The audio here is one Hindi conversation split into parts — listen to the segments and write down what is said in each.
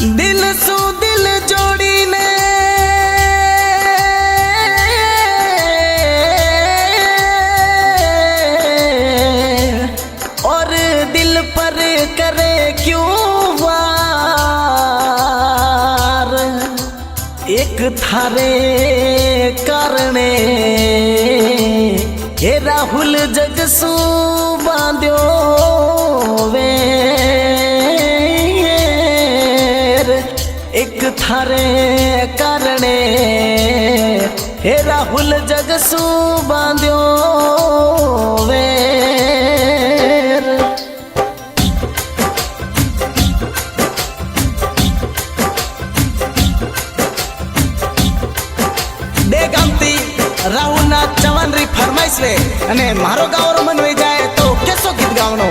दिल सु दिल जोड़ी ने और दिल पर करे क्यों वार, एक थारे कारणे हे राहुल जगसू बांध्यो वेर, एक थारे कारणे हे राहुल जगसू बांध्यो वेर। दे गामती राहुलना चवानरी फरमाइश वे अने मारो गावरो मन वही जाए तो केसो गीत गावनो।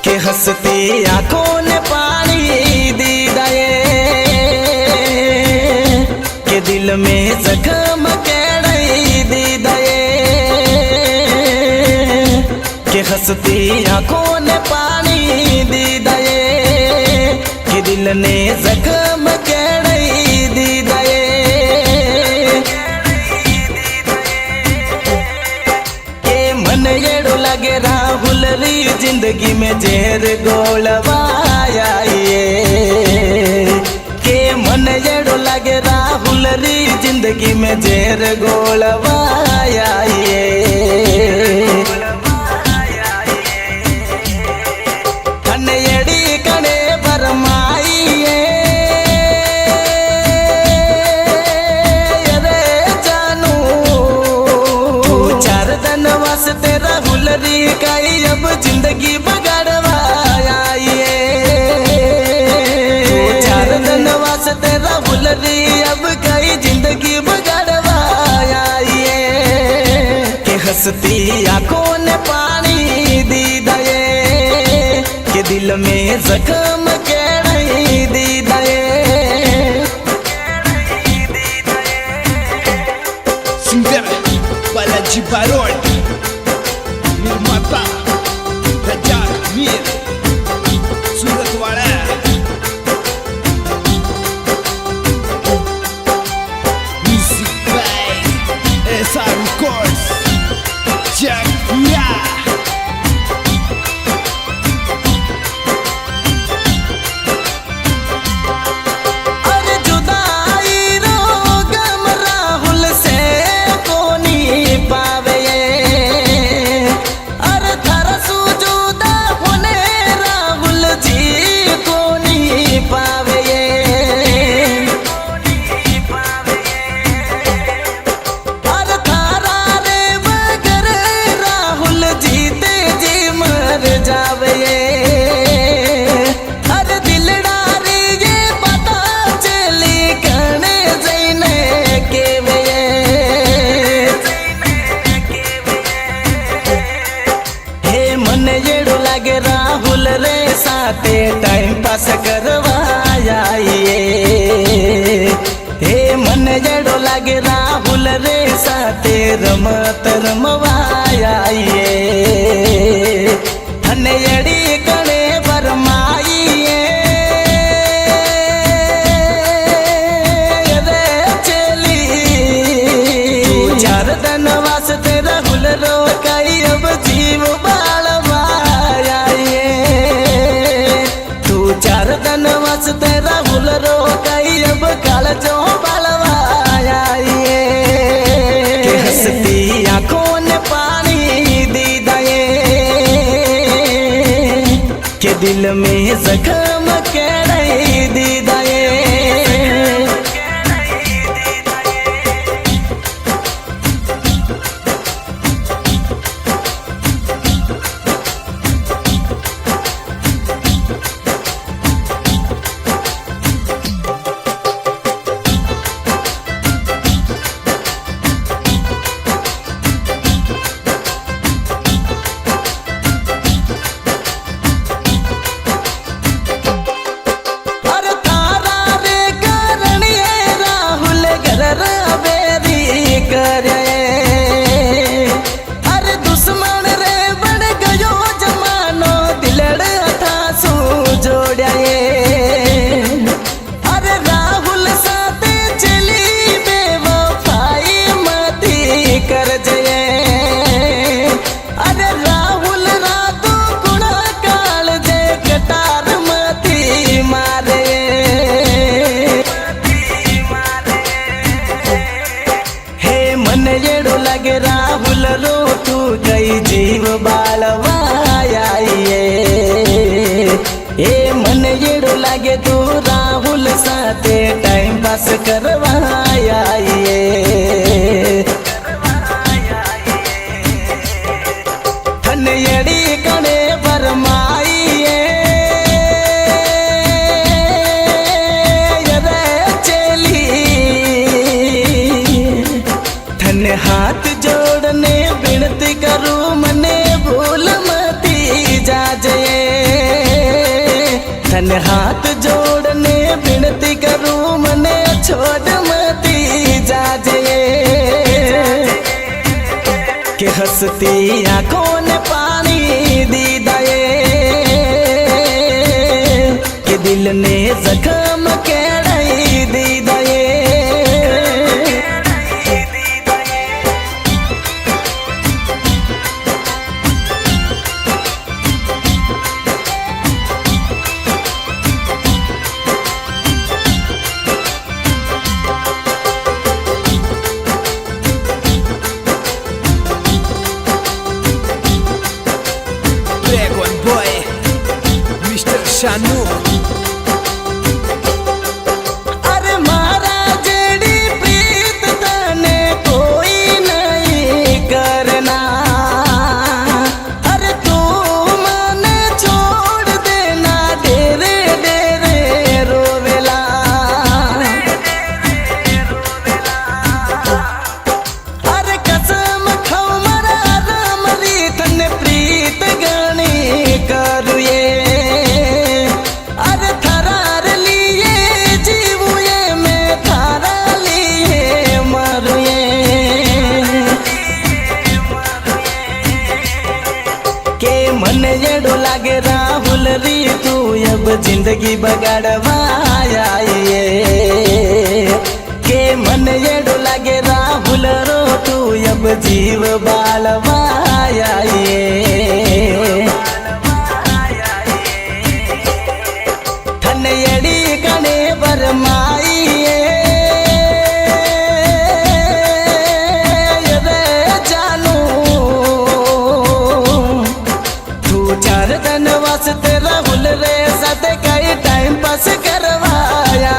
के हंसती आंखों ने पानी दी दाए, के दिल में जख्म केड़ई दी दाए, के हंसती आंखों ने पानी दी दाए, के दिल ने जख्म केड़ई दी दाए। के मन येड़ो लगे राहुल री जिंदगी में जेर गोलवाया ये, के मन येड़ो लगे राहुल री जिंदगी में जेर गोलवाया ये। कई अब जिंदगी बगाड़वाया ये, चार दिन वास्ते राहुल री अब कई जिंदगी बगाड़वाया ये। के हंसती आंखों ने पानी दी दाए, के दिल में जख्म केड़ई दी दाए। Singer Balaji Barol निर्माता रजाक मीर सूरत वाला। Music by SR records Zakia. अरे जुदाई रो गम राहुल से कोनी पावे, राहुल रे साथे टाइम पास करवाया ये, हे मन जड़ो लागे राहुल रे साथे रमत रमवाया ये। धने यड़ी कणे बरमाई रे चली, चार दिन वास्ते राहुल रो कई अब जीव वास्ते राहुल रो कई अब काल जो बलवाया ये। के हंसती आंखों ने पानी दी दाए, के दिल में जख्म केड़ई दी दाए। लागे तू राहुल साथे टाइम पास करवाया थनयड़ी कने बरमाइए चली थन हाथ जोड़ने विनती करूं मने भूल मती जाजे थन हाथ जोड़ने विनती करूं मने छोड़ मती जाजे के हंसती आंखों ने पानी दी दे के दिल ने जख्म केड़ई दी दे Dragon Boy, Mr. Shanu. अरे मारा जेड़ी प्रीत तने कोई नहीं करना अरे तू मने छोड़ देना डेरे डेरे रोवेला अरे कसम खाओ मरा रामरी तने प्रीत गणी करुए अरे थरार लिए जीवुए मैं थारा लिए मरुए के मन येडो लागे राहुल री तू अब जिंदगी बगाड़वाया के मन येडो लागे राहुल रो तू अब जीव बालवाया थनयड़ी कने बरमाइए जानू तू 4 दिन वास्ते राहुल रे साथ कई टाइम पास करवाया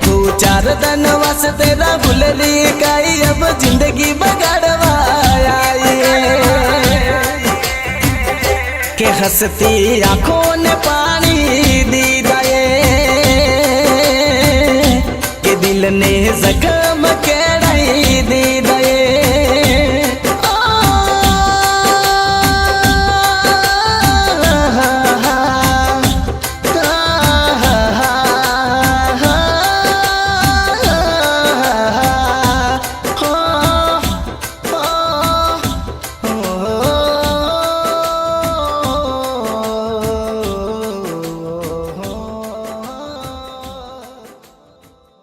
तू 4 दिन वास्ते राहुल री कई अब जिंदगी बगाड़वाया के हंसती आंखों ने